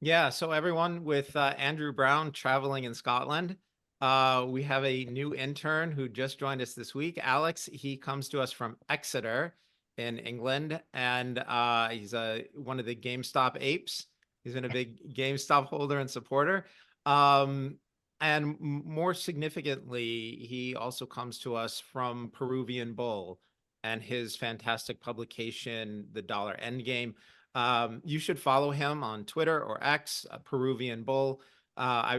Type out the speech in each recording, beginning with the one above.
Yeah, so everyone, with Andrew Brown traveling in Scotland, we have a new intern who just joined us this week. Alex, he comes to us from Exeter in England, and he's one of the GameStop apes. He's been a big GameStop holder and supporter. Um, and more significantly, he also comes to us from Peruvian Bull and his fantastic publication, The Dollar Endgame. You should follow him on Twitter or X, Peruvian Bull.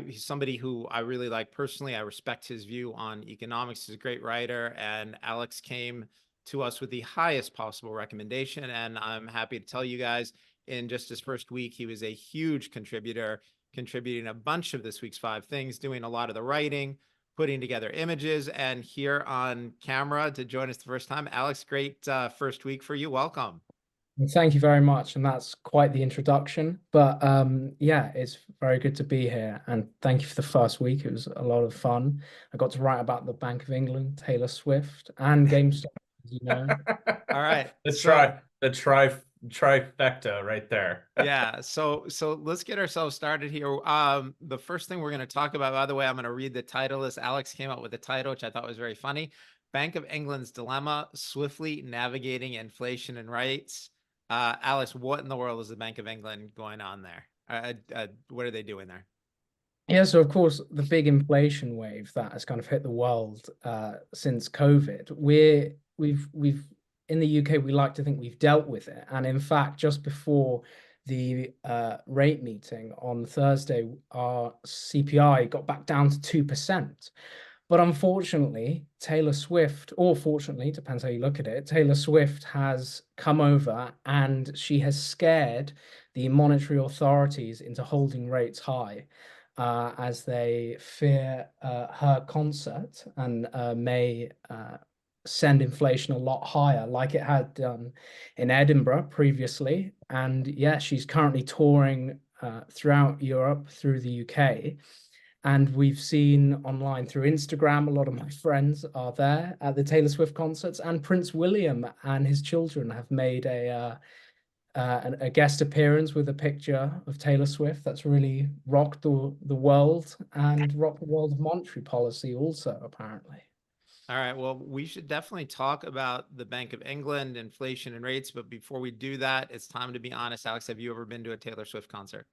He's somebody who I really like personally. I respect his view on economics. He's a great writer, and Alex came to us with the highest possible recommendation. And I'm happy to tell you guys, in just his first week, he was a huge contributor, contributing a bunch of this week's 5 things, doing a lot of the writing, putting together images, and here on camera to join us the first time. Alex, great first week for you. Welcome. Thank you very much, and that's quite the introduction. But yeah, it's very good to be here, and thank you for the first week. It was a lot of fun. I got to write about the Bank of England, Taylor Swift, and GameStop, as you know. All right. The So trifecta right there. yeah, so let's get ourselves started here. The first thing we're going to talk about, by the way, I'm going to read the title. This Alex came up with a title, which I thought was very funny. Bank of England's Dilemma: Swiftly Navigating Inflation and Rates. Alex, what in the world is the Bank of England going on there? What are they doing there? Yeah, so of course, the big inflation wave that has kind of hit the world since COVID, we've in the UK, we like to think we've dealt with it. And in fact, just before the rate meeting on Thursday, our CPI got back down to 2%. But unfortunately, Taylor Swift, or fortunately, depends how you look at it, Taylor Swift has come over and she has scared the monetary authorities into holding rates high as they fear her concert and may send inflation a lot higher, like it had done in Edinburgh previously. And yeah, she's currently touring throughout Europe, through the UK. And we've seen online through Instagram, a lot of my friends are there at the Taylor Swift concerts, and Prince William and his children have made a guest appearance with a picture of Taylor Swift that's really rocked the world and rocked the world of monetary policy also, apparently. All right. Well, we should definitely talk about the Bank of England, inflation and rates. But before we do that, it's time to be honest. Alex, have you ever been to a Taylor Swift concert?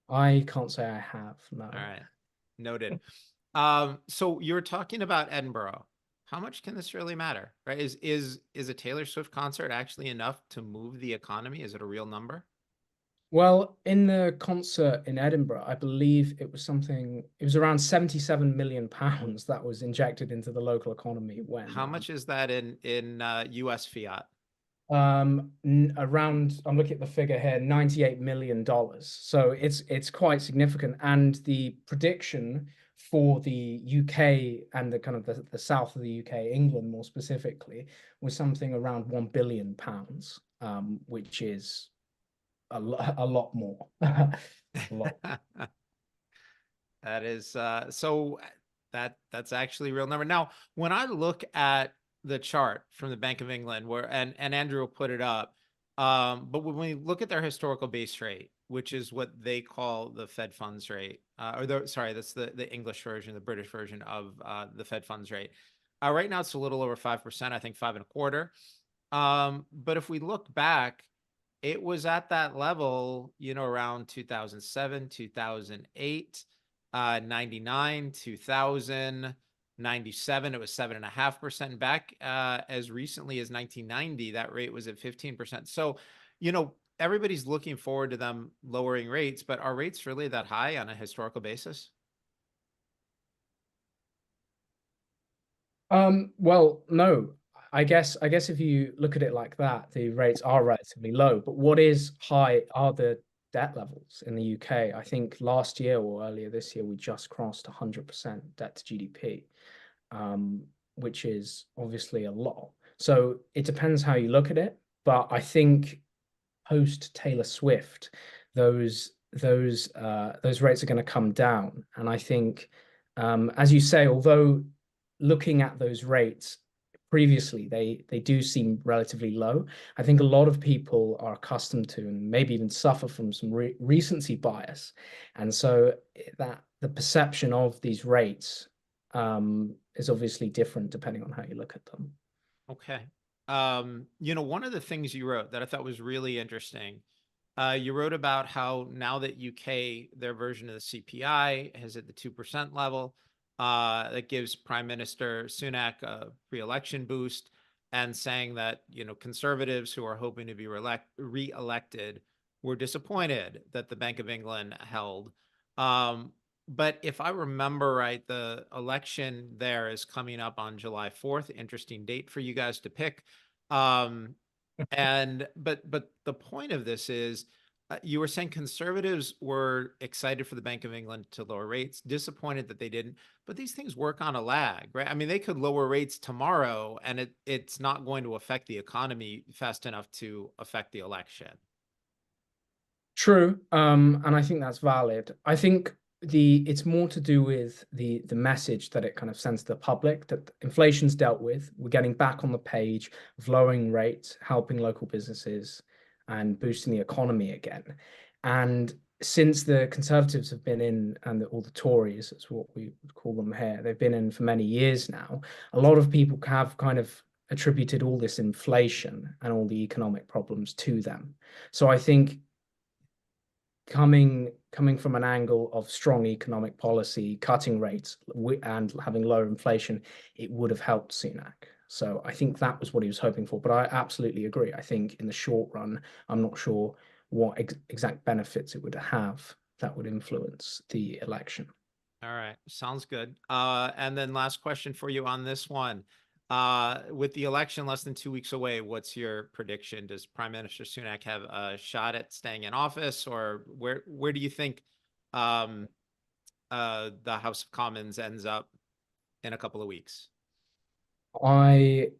I can't say I have, All no. right. Noted. So you're talking about Edinburgh. How much can this really matter, right? Is a Taylor Swift concert actually enough to move the economy? Is it a real number? Well, in the concert in Edinburgh, I believe it was around 77 million pounds that was injected into the local economy when How much is that in US fiat? around, I'm looking at the figure here, $98 million. So it's quite significant. And the prediction for the UK and the kind of the south of the UK, England more specifically, was something around £1 billion, which is a lot more. A lot. That is so that's actually a real number. Now, when I look at the chart from the Bank of England, where and Andrew will put it up, but when we look at their historical base rate, which is what they call the Fed funds rate, sorry, that's the English version, the British version of the Fed funds rate. Right now, it's a little over 5%, I think 5.25. But if we look back, it was at that level, around 2007, 2008, 99, 2000, 97, it was 7.5%. Back as recently as 1990, that rate was at 15%. So, everybody's looking forward to them lowering rates, but are rates really that high on a historical basis? Well, no. I guess if you look at it like that, the rates are relatively low. But what is high are the debt levels in the UK. I think last year or earlier this year, we just crossed 100% debt to GDP, which is obviously a lot. So it depends how you look at it. But I think post Taylor Swift, those rates are going to come down. And I think, as you say, although looking at those rates previously, they do seem relatively low. I think a lot of people are accustomed to and maybe even suffer from some recency bias, and so that the perception of these rates is obviously different depending on how you look at them. Okay. One of the things you wrote that I thought was really interesting, you wrote about how now that UK, their version of the CPI has hit the 2% level, that gives Prime Minister Sunak a pre-election boost, and saying that, conservatives who are hoping to be re-elected were disappointed that the Bank of England held. But if I remember right, the election there is coming up on July 4th. Interesting date for you guys to pick. But the point of this is, you were saying conservatives were excited for the Bank of England to lower rates, disappointed that they didn't. But these things work on a lag, right? I mean, they could lower rates tomorrow, and it's not going to affect the economy fast enough to affect the election. True, and I think that's valid. I think it's more to do with the message that it kind of sends to the public that inflation's dealt with. We're getting back on the page of lowering rates, helping local businesses, and boosting the economy again. And since the Conservatives have been in, and all the Tories, that's what we would call them here, they've been in for many years now, a lot of people have kind of attributed all this inflation and all the economic problems to them. So I think coming from an angle of strong economic policy, cutting rates, and having lower inflation, it would have helped Sunak. So I think that was what he was hoping for. But I absolutely agree. I think in the short run, I'm not sure what exact benefits it would have that would influence the election. All right, sounds good. And then last question for you on this one. With the election less than 2 weeks away, what's your prediction? Does Prime Minister Sunak have a shot at staying in office, or where do you think the House of Commons ends up in a couple of weeks? I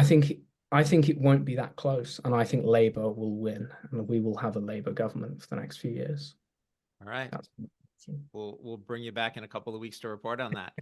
think it won't be that close, and I think Labour will win, and we will have a Labour government for the next few years. All right. We'll bring you back in a couple of weeks to report on that.